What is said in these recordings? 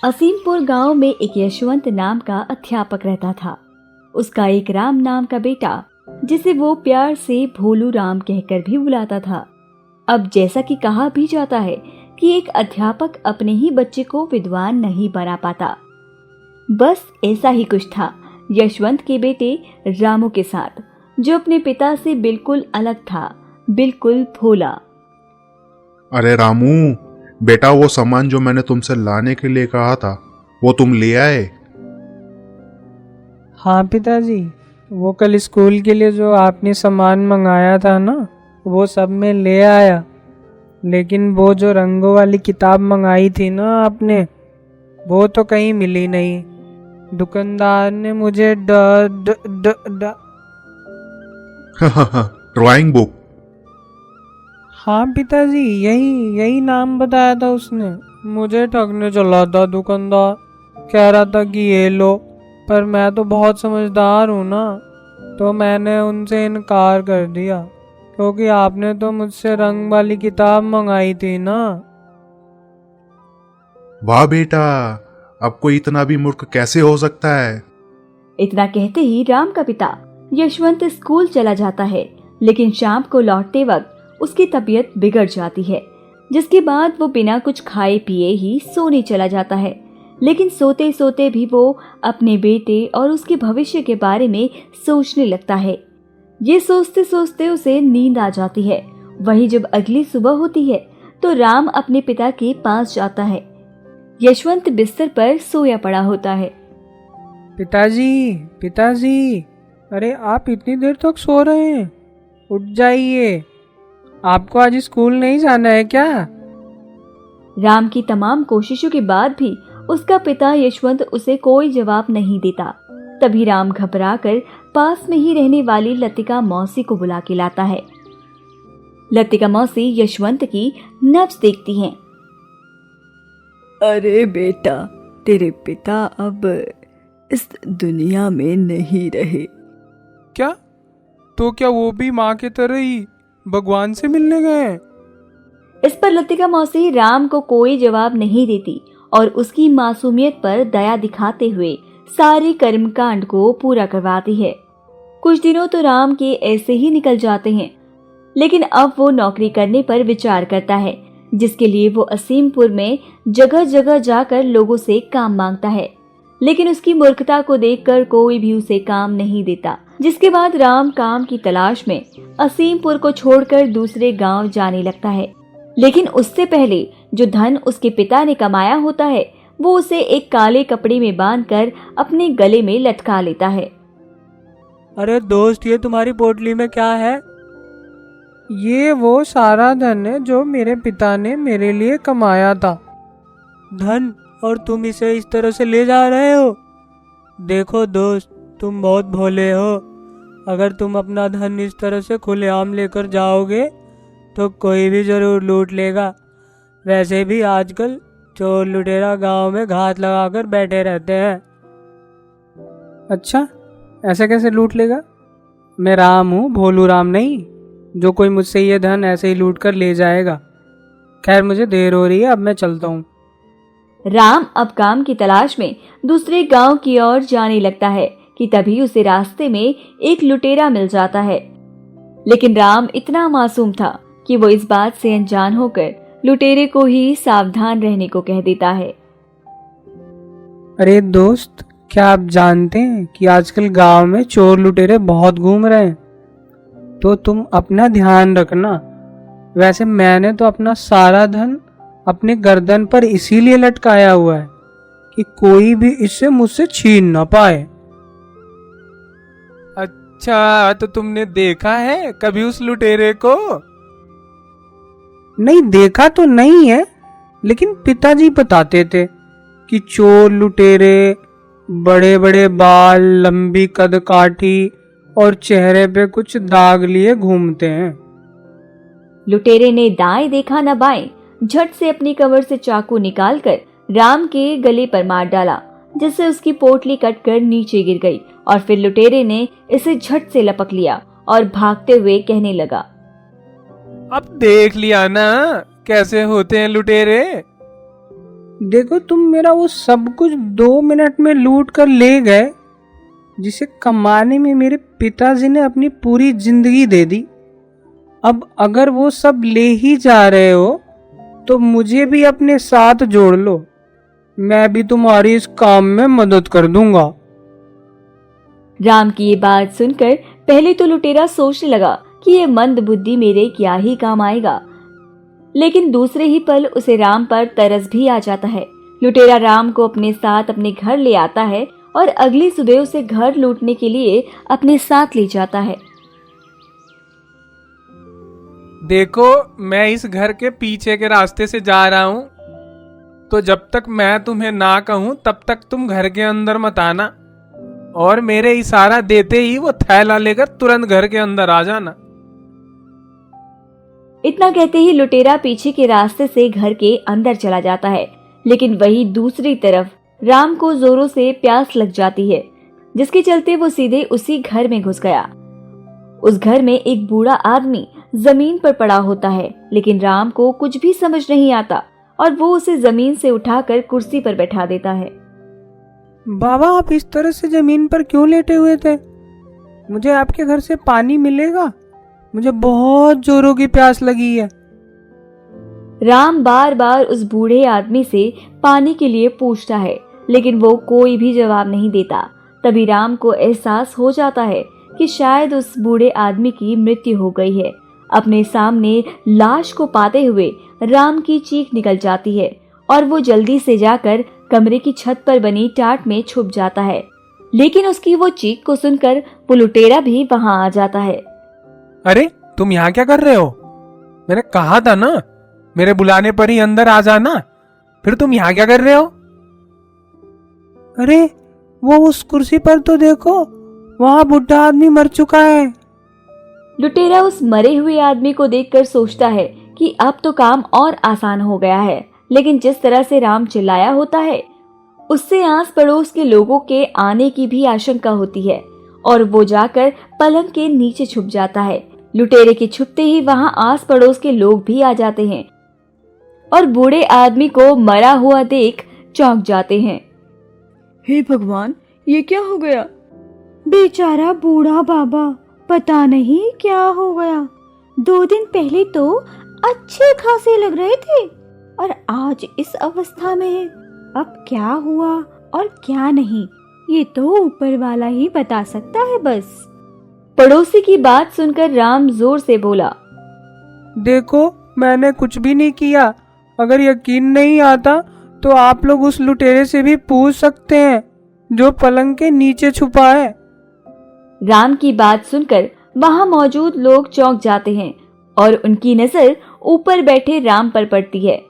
असीमपुर गांव में एक यशवंत नाम का अध्यापक रहता था। उसका एक राम नाम का बेटा, जिसे वो प्यार से भोलू राम कहकर भी बुलाता था। अब जैसा कि कहा भी जाता है कि एक अध्यापक अपने ही बच्चे को विद्वान नहीं बना पाता, बस ऐसा ही कुछ था यशवंत के बेटे रामू के साथ, जो अपने पिता से बिल्कुल अलग था, बिल्कुल भोला। अरे रामू बेटा, वो सामान जो मैंने तुमसे लाने के लिए कहा था वो तुम ले आए? हाँ पिताजी, वो कल स्कूल के लिए जो आपने सामान मंगाया था ना, वो सब मैं ले आया। लेकिन वो जो रंगों वाली किताब मंगाई थी ना आपने, वो तो कहीं मिली नहीं। दुकानदार ने मुझे ड्राइंग बुक? हाँ पिताजी, यही नाम बताया था उसने। मुझे ठगने चला था दुकानदार, कह रहा था कि ये लो, पर मैं तो बहुत समझदार हूँ ना, तो मैंने उनसे इनकार कर दिया, क्योंकि आपने तो मुझसे रंग वाली किताब मंगाई थी ना। वाह बेटा, अब कोई इतना भी मूर्ख कैसे हो सकता है? इतना कहते ही राम का पिता यशवंत स्कूल चला जाता है, लेकिन शाम को लौटते वक्त उसकी तबीयत बिगड़ जाती है, जिसके बाद वो बिना कुछ खाए पिए ही सोने चला जाता है। लेकिन सोते सोते भी वो अपने बेटे और उसके भविष्य के बारे में सोचने लगता है। ये सोचते सोचते उसे नींद आ जाती है। वहीं जब अगली सुबह होती है तो राम अपने पिता के पास जाता है। यशवंत बिस्तर पर सोया पड़ा होता है। पिताजी, अरे आप इतनी देर तक सो रहे हैं? उठ जाइए, आपको आज स्कूल नहीं जाना है क्या? राम की तमाम कोशिशों के बाद भी उसका पिता यशवंत उसे कोई जवाब नहीं देता। तभी राम घबराकर पास में ही रहने वाली लतिका मौसी को बुला के लाता है। लतिका मौसी यशवंत की नब्ज देखती हैं। अरे बेटा, तेरे पिता अब इस दुनिया में नहीं रहे। क्या? तो क्या वो भी माँ की तरह ही भगवान से मिलने गए? इस पर लतिका मौसी राम को कोई जवाब नहीं देती और उसकी मासूमियत पर दया दिखाते हुए सारे कर्मकांड को पूरा करवाती है। कुछ दिनों तो राम के ऐसे ही निकल जाते हैं, लेकिन अब वो नौकरी करने पर विचार करता है, जिसके लिए वो असीमपुर में जगह जगह जाकर लोगों से काम मांगता है। लेकिन उसकी मूर्खता को देखकर कोई भी उसे काम नहीं देता। जिसके बाद राम काम की तलाश में असीमपुर को छोड़कर दूसरे गांव जाने लगता है। लेकिन उससे पहले जो धन उसके पिता ने कमाया होता है, वो उसे एक काले कपड़े में बांधकर अपने गले में लटका लेता है। अरे दोस्त, ये तुम्हारी पोटली में क्या है? ये वो सारा धन है जो मेरे पिता ने मेरे लिए कमाया था। धन, और तुम इसे इस तरह से ले जा रहे हो? देखो दोस्त, तुम बहुत भोले हो। अगर तुम अपना धन इस तरह से खुलेआम लेकर जाओगे तो कोई भी जरूर लूट लेगा। वैसे भी आजकल चोर लुटेरा गांव में घात लगाकर बैठे रहते हैं। अच्छा, ऐसे कैसे लूट लेगा? मैं राम हूँ, भोलू राम नहीं, जो कोई मुझसे ये धन ऐसे ही लूट कर ले जाएगा। खैर, मुझे देर हो रही है, अब मैं चलता हूँ। राम अब काम की तलाश में दूसरे गांव की ओर जाने लगता है कि तभी उसे रास्ते में एक लुटेरा मिल जाता है। लेकिन राम इतना मासूम था कि वो इस बात से अनजान होकर लुटेरे को ही सावधान रहने को कह देता है। अरे दोस्त, क्या आप जानते हैं कि आजकल गांव में चोर लुटेरे बहुत घूम रहे हैं? तो तुम अपना ध्यान रखना। वैसे मैंने तो अपना सारा धन अपने गर्दन पर इसीलिए लटकाया हुआ है कि कोई भी इसे मुझसे छीन ना पाए। अच्छा, तो तुमने देखा है कभी उस लुटेरे को? नहीं, देखा तो नहीं है, लेकिन पिताजी बताते थे कि चोर लुटेरे बड़े बड़े बाल, लंबी कद काठी और चेहरे पे कुछ दाग लिए घूमते हैं। लुटेरे ने दाएं देखा न बाएं, झट से अपनी कमर से चाकू निकालकर राम के गले पर मार डाला, जिससे उसकी पोटली कटकर नीचे गिर गई। और फिर लुटेरे ने इसे झट से लपक लिया और भागते हुए कहने लगा, अब देख लिया ना कैसे होते हैं लुटेरे। देखो, तुम मेरा वो सब कुछ 2 मिनट में लूट कर ले गए, जिसे कमाने में मेरे पिताजी ने अपनी पूरी जिंदगी दे दी। अब अगर वो सब ले ही जा रहे हो तो मुझे भी अपने साथ जोड़ लो, मैं भी तुम्हारी इस काम में मदद कर दूंगा। राम की ये बात सुनकर पहले तो लुटेरा सोचने लगा कि ये मंद बुद्धि मेरे क्या ही काम आएगा, लेकिन दूसरे ही पल उसे राम पर तरस भी आ जाता है। लुटेरा राम को अपने साथ अपने घर ले आता है और अगली सुबह उसे घर लूटने के लिए अपने साथ ले जाता है। देखो, मैं इस घर के पीछे के रास्ते से जा रहा हूं, तो जब तक मैं तुम्हें ना कहूं तब तक तुम घर के अंदर मत आना, और मेरे इशारा देते ही वो थैला लेकर तुरंत घर के अंदर आ जाना। इतना कहते ही लुटेरा पीछे के रास्ते से घर के अंदर चला जाता है, लेकिन वही दूसरी तरफ राम को जोरों से प्यास लग जाती है, जिसके चलते वो सीधे उसी घर में घुस गया। उस घर में एक बूढ़ा आदमी जमीन पर पड़ा होता है, लेकिन राम को कुछ भी समझ नहीं आता और वो उसे जमीन से उठाकर कुर्सी पर बैठा देता है। बाबा, आप इस तरह से जमीन पर क्यों लेटे हुए थे? मुझे आपके घर से पानी मिलेगा? मुझे बहुत जोरों की प्यास लगी है। राम बार बार उस बूढ़े आदमी से पानी के लिए पूछता है, लेकिन वो कोई भी जवाब नहीं देता। तभी राम को एहसास हो जाता है कि शायद उस बूढ़े आदमी की मृत्यु हो गई है। अपने सामने लाश को पाते हुए राम की चीख निकल जाती है और वो जल्दी से जाकर कमरे की छत पर बनी टाट में छुप जाता है, लेकिन उसकी वो चीख को सुनकर वो लुटेरा भी वहां आ जाता है। अरे, तुम यहाँ क्या कर रहे हो? मैंने कहा था ना, मेरे बुलाने पर ही अंदर आ जाना, फिर तुम यहाँ क्या कर रहे हो? अरे, वो उस कुर्सी पर तो देखो, वहाँ बुढ़ा आदमी मर चुका है। लुटेरा उस मरे हुए आदमी को देखकर सोचता है कि अब तो काम और आसान हो गया है, लेकिन जिस तरह से राम चिल्लाया होता है उससे आस पड़ोस के लोगों के आने की भी आशंका होती है और वो जाकर पलंग के नीचे छुप जाता है। लुटेरे के छुपते ही वहां आस पड़ोस के लोग भी आ जाते हैं और बूढ़े आदमी को मरा हुआ देख चौंक जाते हैं। हे भगवान, ये क्या हो गया? बेचारा बूढ़ा बाबा, पता नहीं क्या हो गया। 2 दिन पहले तो अच्छे खासे लग रहे थे और आज इस अवस्था में है। अब क्या हुआ और क्या नहीं, ये तो ऊपर वाला ही बता सकता है बस। पड़ोसी की बात सुनकर राम जोर से बोला, देखो, मैंने कुछ भी नहीं किया। अगर यकीन नहीं आता तो आप लोग उस लुटेरे से भी पूछ सकते हैं जो पलंग के नीचे छुपा है। राम की बात सुनकर वहां मौजूद लोग चौंक जाते हैं और उनकी नजर ऊपर बैठे राम पर पड़ती है।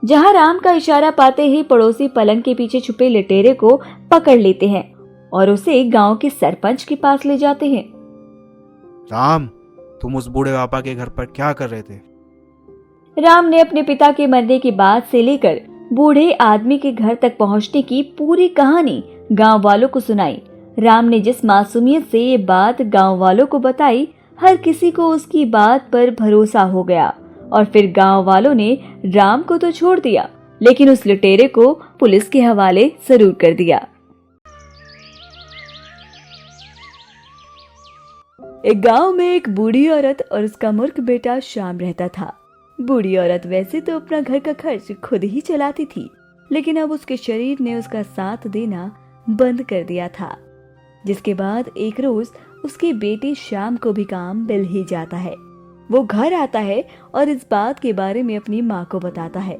जहां राम का इशारा पाते ही पड़ोसी पलंग के पीछे छुपे लुटेरे को पकड़ लेते हैं और उसे गांव के सरपंच के पास ले जाते हैं। राम, तुम उस बूढ़े पापा के घर पर क्या कर रहे थे? राम ने अपने पिता के मरने के बाद से लेकर बूढ़े आदमी के घर तक पहुंचने की पूरी कहानी गांव वालों को सुनाई। राम ने जिस मासूमियत से ये बात गांव वालों को बताई, हर किसी को उसकी बात पर भरोसा हो गया और फिर गांव वालों ने राम को तो छोड़ दिया, लेकिन उस लुटेरे को पुलिस के हवाले जरूर कर दिया। एक गांव में एक बूढ़ी औरत और उसका मूर्ख बेटा श्याम रहता था। बूढ़ी औरत वैसे तो अपना घर का खर्च खुद ही चलाती थी, लेकिन अब उसके शरीर ने उसका साथ देना बंद कर दिया था, जिसके बाद एक रोज उसके बेटे श्याम को भी काम मिल ही जाता है। वो घर आता है और इस बात के बारे में अपनी माँ को बताता है।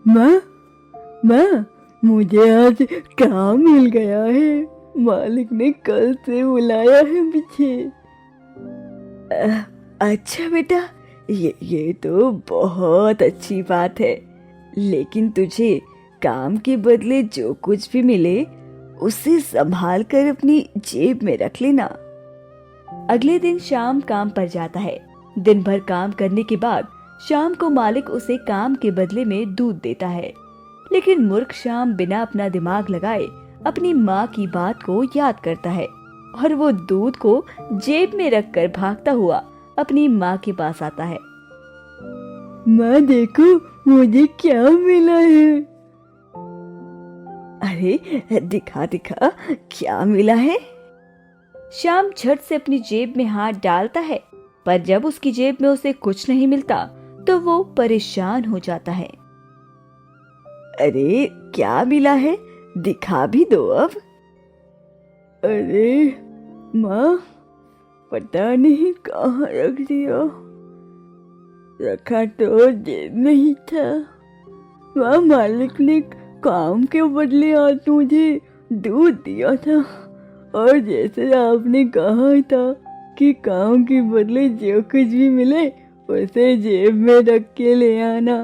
माँ, मुझे आज काम मिल गया है। मालिक ने कल से बुलाया है मुझे। अच्छा बेटा, ये तो बहुत अच्छी बात है, लेकिन तुझे काम के बदले जो कुछ भी मिले उसे संभाल कर अपनी जेब में रख लेना। अगले दिन शाम काम पर जाता है। दिन भर काम करने के बाद शाम को मालिक उसे काम के बदले में दूध देता है, लेकिन मूर्ख शाम बिना अपना दिमाग लगाए अपनी माँ की बात को याद करता है और वो दूध को जेब में रखकर भागता हुआ अपनी माँ के पास आता है। माँ देखो, मुझे क्या मिला है। अरे दिखा दिखा, क्या मिला है? श्याम झट से अपनी जेब में हाथ डालता है, पर जब उसकी जेब में उसे कुछ नहीं मिलता तो वो परेशान हो जाता है। अरे क्या मिला है, दिखा भी दो अब। अरे माँ, पता नहीं कहाँ रख दिया, रखा तो जेब में ही था। माँ, मालिक ने काम के बदले आज मुझे दूध दिया था, और जैसे आपने कहा था कि काम के बदले जो कुछ भी मिले उसे जेब में रख के ले आना,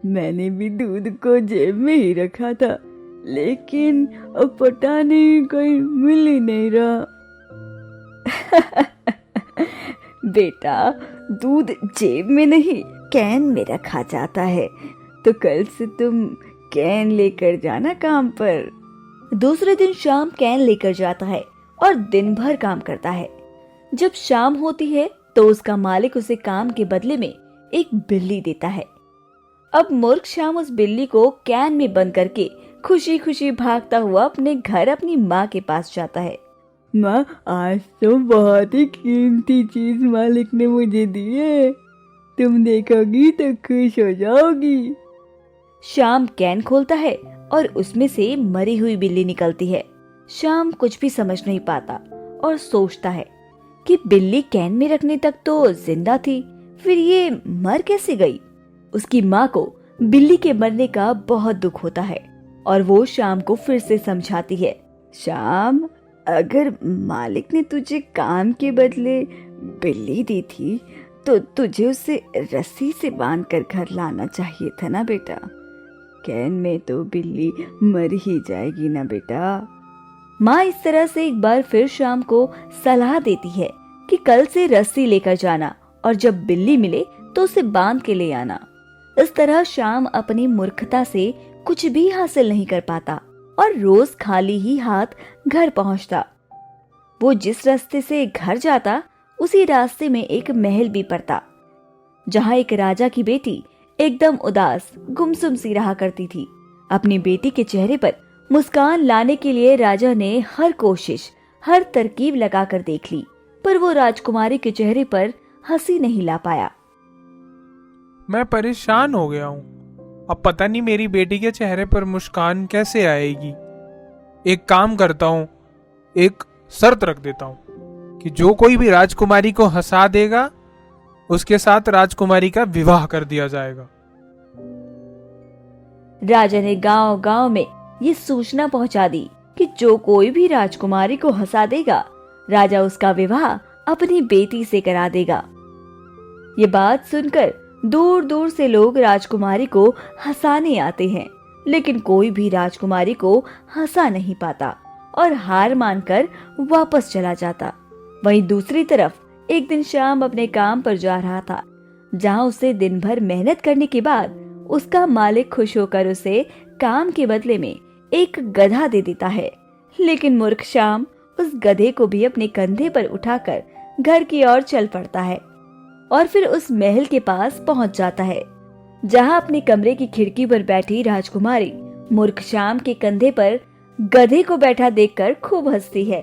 मैंने भी दूध को जेब में ही रखा था, लेकिन अब पता नहीं कहीं मिल ही नहीं रहा। बेटा, दूध जेब में नहीं कैन में रखा जाता है, तो कल से तुम कैन लेकर जाना काम पर। दूसरे दिन श्याम कैन लेकर जाता है और दिन भर काम करता है। जब शाम होती है तो उसका मालिक उसे काम के बदले में एक बिल्ली देता है। अब मूर्ख श्याम उस बिल्ली को कैन में बंद करके खुशी खुशी भागता हुआ अपने घर अपनी माँ के पास जाता है। माँ, आज तो बहुत ही कीमती चीज मालिक ने मुझे दी है, तुम देखोगी तो खुश हो जाओगी। श्याम कैन खोलता है और उसमें से मरी हुई बिल्ली निकलती है। श्याम कुछ भी समझ नहीं पाता और सोचता है कि बिल्ली कैन में रखने तक तो जिंदा थी, फिर ये मर कैसे गई। उसकी माँ को बिल्ली के मरने का बहुत दुख होता है और वो श्याम को फिर से समझाती है। श्याम, अगर मालिक ने तुझे काम के बदले बिल्ली दी थी तो तुझे उसे रस्सी से बांधकर घर लाना चाहिए था ना बेटा। कैन में तो बिल्ली मर ही जाएगी ना बेटा। माँ इस तरह से एक बार फिर श्याम को सलाह देती है कि कल से रस्सी लेकर जाना और जब बिल्ली मिले तो उसे बांध के ले आना। इस तरह श्याम अपनी मूर्खता से कुछ भी हासिल नहीं कर पाता और रोज खाली ही हाथ घर पहुंचता। वो जिस रास्ते से घर जाता उसी रास्ते में एक महल भी पड़ता, जहां एक राजा की बेटी एकदम उदास गुमसुम सी रहा करती थी। अपनी बेटी के चेहरे पर मुस्कान लाने के लिए राजा ने हर कोशिश, हर तरकीब लगाकर देख ली, पर वो राजकुमारी के चेहरे पर हंसी नहीं ला पाया। मैं परेशान हो गया हूँ, अब पता नहीं मेरी बेटी के चेहरे पर मुस्कान कैसे आएगी। एक काम करता हूँ, एक शर्त रख देता हूँ कि जो कोई भी राजकुमारी को हंसा देगा उसके साथ राजकुमारी का विवाह कर दिया जाएगा। राजा ने गांव-गांव में ये सूचना पहुंचा दी कि जो कोई भी राजकुमारी को हंसा देगा, राजा उसका विवाह अपनी बेटी से करा देगा। ये बात सुनकर दूर दूर से लोग राजकुमारी को हंसाने आते हैं, लेकिन कोई भी राजकुमारी को हंसा नहीं पाता और हार मानकर वापस चला जाता। वहीं दूसरी तरफ एक दिन श्याम अपने काम पर जा रहा था, जहां उसे दिन भर मेहनत करने के बाद उसका मालिक खुश होकर उसे काम के बदले में एक गधा दे देता है। लेकिन मूर्ख श्याम उस गधे को भी अपने कंधे पर उठाकर घर की ओर चल पड़ता है और फिर उस महल के पास पहुंच जाता है, जहां अपने कमरे की खिड़की पर बैठी राजकुमारी मूर्ख श्याम के कंधे पर गधे को बैठा देखकर खूब हंसती है।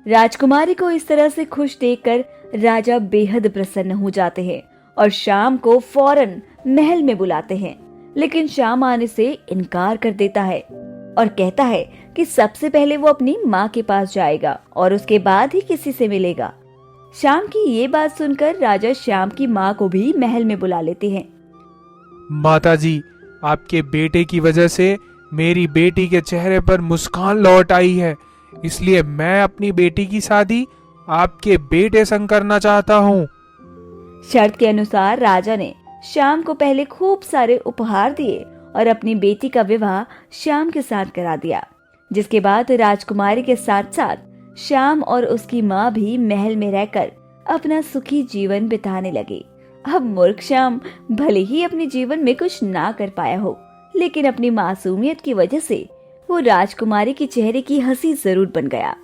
राजकुमारी को इस तरह से खुश देखकर राजा बेहद प्रसन्न हो जाते हैं और श्याम को फौरन महल में बुलाते हैं, लेकिन श्याम आने से इनकार कर देता है और कहता है कि सबसे पहले वो अपनी माँ के पास जाएगा और उसके बाद ही किसी से मिलेगा। श्याम की ये बात सुनकर राजा श्याम की माँ को भी महल में बुला लेते हैं। माताजी, आपके बेटे की वजह से मेरी बेटी के चेहरे पर मुस्कान लौट आई है, इसलिए मैं अपनी बेटी की शादी आपके बेटे संग करना चाहता हूँ। शर्त के अनुसार राजा ने श्याम को पहले खूब सारे उपहार दिए और अपनी बेटी का विवाह श्याम के साथ करा दिया, जिसके बाद राजकुमारी के साथ साथ श्याम और उसकी माँ भी महल में रहकर अपना सुखी जीवन बिताने लगे। अब मूर्ख श्याम भले ही अपने जीवन में कुछ ना कर पाया हो, लेकिन अपनी मासूमियत की वजह से वो राजकुमारी के चेहरे की हंसी जरूर बन गया।